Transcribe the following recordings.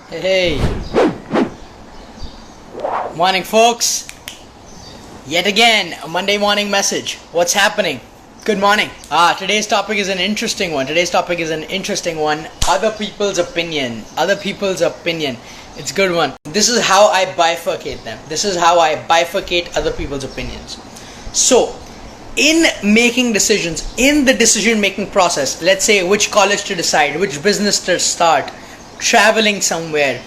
Hey, morning folks. Yet again, a Monday morning message. What's happening? Good morning. Today's topic is an interesting one. Other people's opinion. It's a good one. This is how I bifurcate them. Other people's opinions. So, in making decisions, in the decision making process, let's say which college to decide, which business to start, traveling somewhere,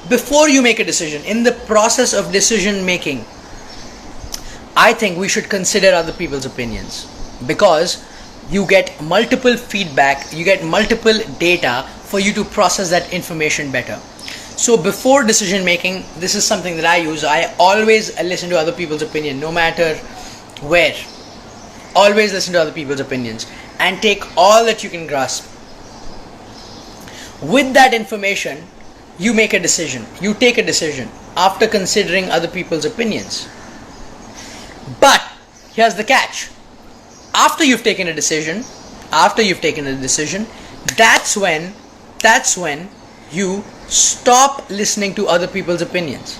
before you make a decision, in the process of decision making, I think we should consider other people's opinions, because you get multiple feedback, you get multiple data for you to process that information better. So before decision making, this is something that I use. I always listen to other people's opinion, no matter where. Always listen to other people's opinions and take all that you can grasp. With that information, you make a decision. You take a decision after considering other people's opinions. But here's the catch. After you've taken a decision, that's when you stop listening to other people's opinions.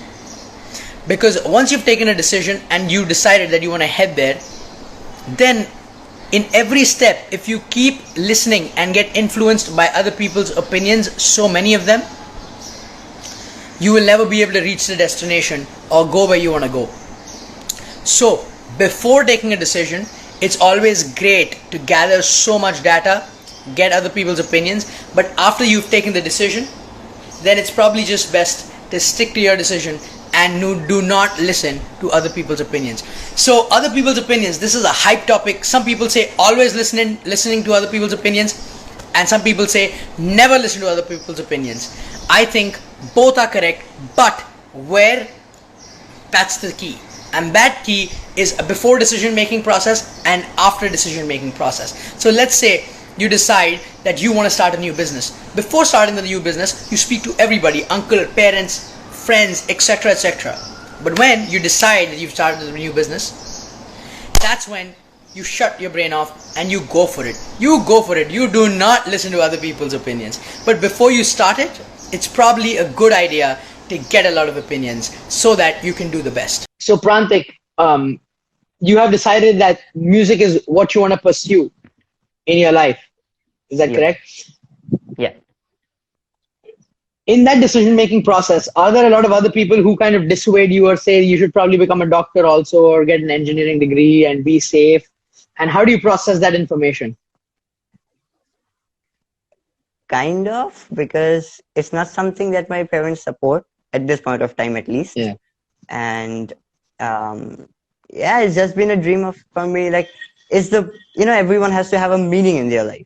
Because once you've taken a decision and you decided that you want to head there, then in every step, if you keep listening and get influenced by other people's opinions, so many of them, you will never be able to reach the destination or go where you want to go. So, before taking a decision, it's always great to gather so much data, get other people's opinions, but after you've taken the decision, then it's probably just best to stick to your decision and do not listen to other people's opinions. So other people's opinions, this is a hype topic. Some people say always listening to other people's opinions, and some people say never listen to other people's opinions. I think both are correct, but where, that's the key. And that key is a before decision making process and after decision making process. So let's say you decide that you want to start a new business. Before starting the new business, you speak to everybody, uncle, parents, friends, etc., etc. But when you decide that you've started a new business, that's when you shut your brain off and you go for it. You do not listen to other people's opinions. But before you start it, it's probably a good idea to get a lot of opinions so that you can do the best. So Prantik, you have decided that music is what you want to pursue in your life. Is that correct? Yeah. In that decision-making process, are there a lot of other people who kind of dissuade you or say you should probably become a doctor also or get an engineering degree and be safe? And how do you process that information? Kind of, because it's not something that my parents support at this point of time, at least. Yeah. And it's just been a dream for me. Like, everyone has to have a meaning in their life,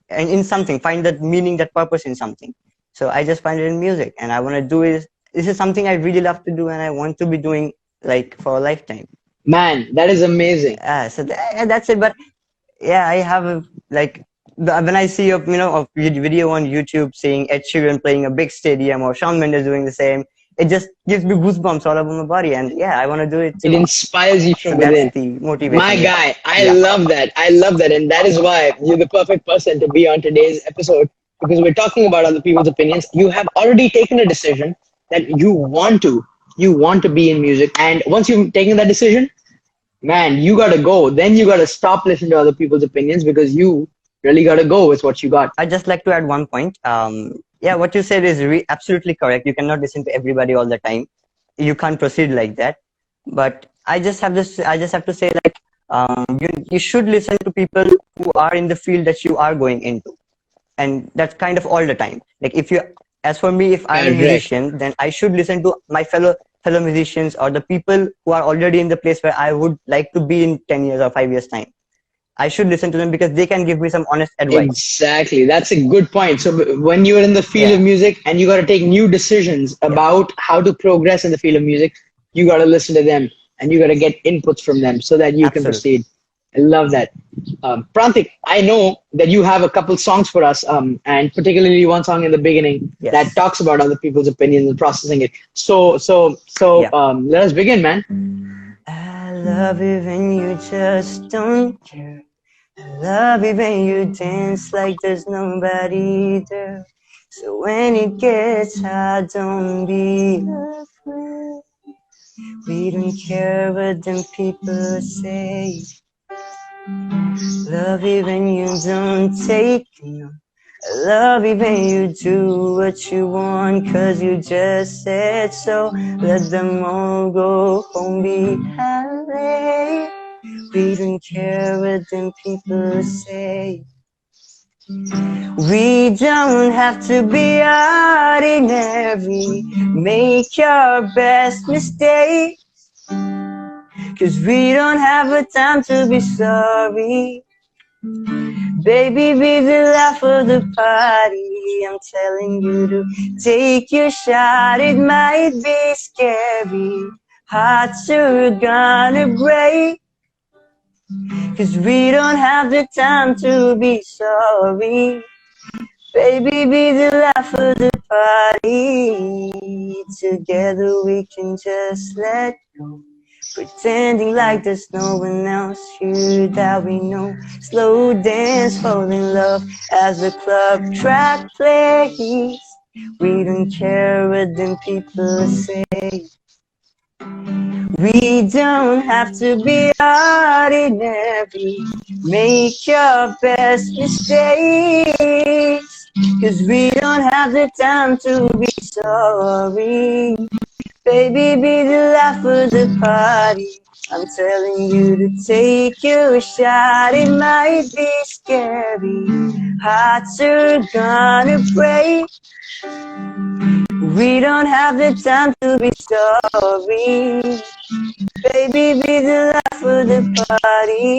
and in something, find that meaning, that purpose in something. So I just find it in music, and I want to do it. This is something I really love to do, and I want to be doing like for a lifetime. Man, that is amazing. So that's it. But yeah, I have when I see a video on YouTube saying Ed Sheeran playing a big stadium or Shawn Mendes doing the same, it just gives me goosebumps all over my body, and yeah, I want to do it too. It inspires you from within. That's the motivation. My guy, I love that, and that is why you're the perfect person to be on today's episode, because we're talking about other people's opinions. You have already taken a decision that you want to be in music, and once you've taken that decision, man, you gotta go. Then you gotta stop listening to other people's opinions, because you really gotta go with what you got. I'd just like to add one point. What you said is absolutely correct. You cannot listen to everybody all the time. You can't proceed like that. But I just have to say, you should listen to people who are in the field that you are going into, and that's kind of all the time. Like, as for me, if I'm a musician, then I should listen to my fellow musicians, or the people who are already in the place where I would like to be in 10 years or 5 years time. I should listen to them because they can give me some honest advice. Exactly. That's a good point. So when you're in the field of music and you got to take new decisions about how to progress in the field of music, you got to listen to them and you got to get inputs from them so that you can proceed. I love that. Prantik, I know that you have a couple songs for us, and particularly one song in the beginning that talks about other people's opinions and processing it. So let us begin, man. I love it when you just don't care. I love it when you dance like there's nobody there. So when it gets hard, don't be afraid. We don't care what them people say. Love it when you don't take no. Love it when you do what you want, 'cause you just said so. Let them all go home behind. We don't care what them people say. We don't have to be ordinary. Make your best mistakes, 'cause we don't have a time to be sorry. Baby, be the life of the party. I'm telling you to take your shot. It might be scary. Hearts are gonna break, 'cause we don't have the time to be sorry. Baby, be the life of the party. Together we can just let go, pretending like there's no one else here that we know. Slow dance, fall in love as the club track plays. We don't care what them people say. We don't have to be ordinary. Make your best mistakes, 'cause we don't have the time to be sorry. Baby, be the life of the party. I'm telling you to take your shot. It might be scary. Hearts are gonna break. We don't have the time to be sorry. Baby, be the life of the party.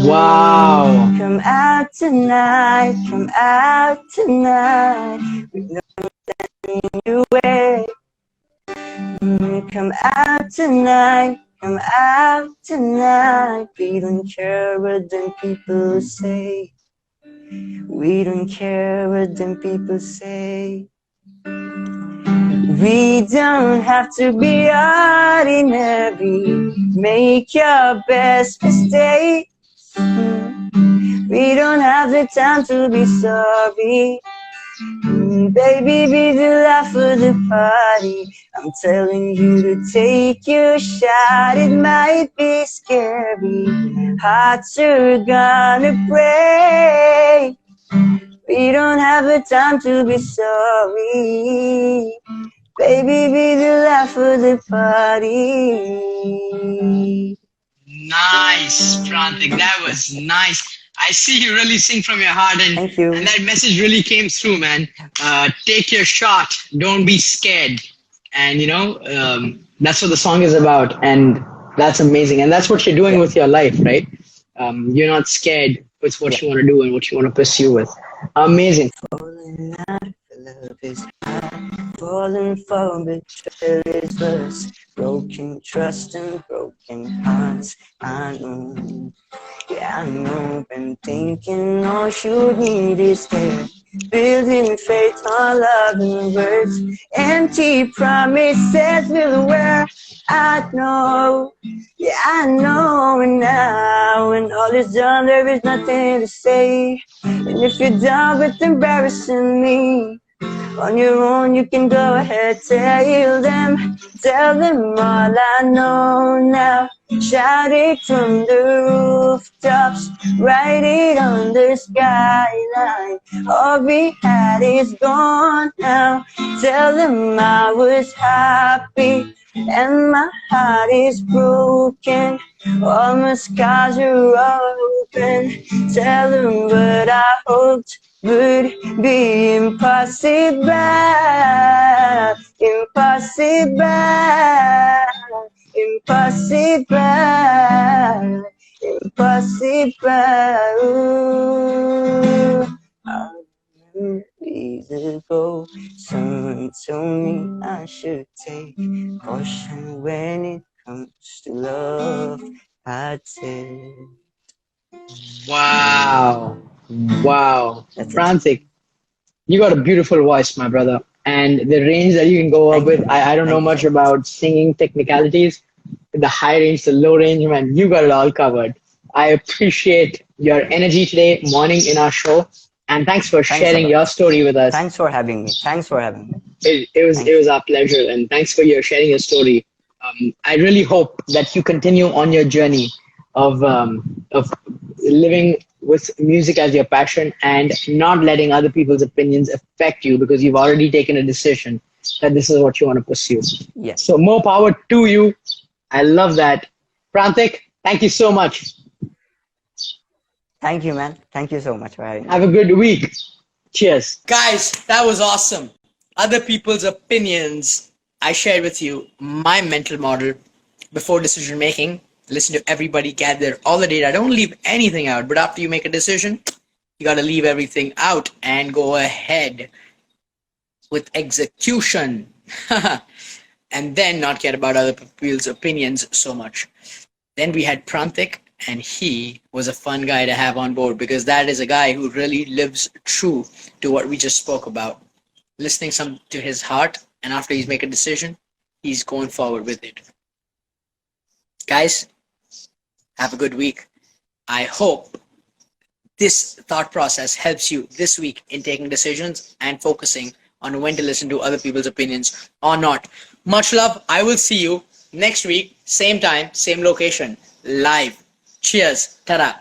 Wow. Come out tonight, come out tonight. We know that you way. Come out tonight, come out tonight. We don't care what them people say. We don't care what them people say. We don't have to be ordinary. Make your best mistakes. We don't have the time to be sorry. Baby, be the life of the party. I'm telling you to take your shot. It might be scary. Hearts are gonna break. We don't have the time to be sorry. Baby, be the life of the party. Nice, Prantik. That was nice. I see you really sing from your heart, and, Thank you. and that message really came through, man. Take your shot. Don't be scared. And, that's what the song is about. And that's amazing. And that's what you're doing with your life, right? You're not scared with what you want to do and what you want to pursue with. Amazing. Falling out of love is hard. Falling for betrayal is worse. Broken trust and broken hearts. I know. Yeah, I know. Been thinking all you need is care. Building faith on love and words. Empty promises will wear. I know. Yeah, I know. And now, when all is done, there is nothing to say. And if you're done with embarrassing me, on your own you can go ahead, tell them all I know now. Shout it from the rooftops, write it on the skyline. All we had is gone now. Tell them I was happy and my heart is broken. All my scars are open. Tell them what I hoped would be impossible. Impossible. Impossible. Impossible. Memories ago, someone told me I should take caution when it comes to love. I did. Wow. Wow. That's it. Prantik, you got a beautiful voice, my brother. And the range that you can go up with, I don't know much about singing technicalities. The high range, the low range, man, you got it all covered. I appreciate your energy today morning in our show, and thanks for Thanks a sharing lot. your story with us. Thanks for having me. Thanks for having me. It Thank was our pleasure, and thanks for your sharing your story. I really hope that you continue on your journey of living with music as your passion and not letting other people's opinions affect you, because you've already taken a decision that this is what you want to pursue. Yes. So more power to you. I love that. Prantik, thank you so much. Thank you, man. Thank you so much for having me. Have a good week. Cheers. Guys, that was awesome. Other people's opinions. I shared with you my mental model before decision making. Listen to everybody, gather all the data. Don't leave anything out. But after you make a decision, you got to leave everything out and go ahead with execution. And then not care about other people's opinions so much. Then we had Prantik, and he was a fun guy to have on board, because that is a guy who really lives true to what we just spoke about. Listening some to his heart, and after he's make a decision, he's going forward with it. Guys, have a good week. I hope this thought process helps you this week in taking decisions and focusing on when to listen to other people's opinions or not. Much love. I will see you next week, same time, same location, live. Cheers. Ta-da.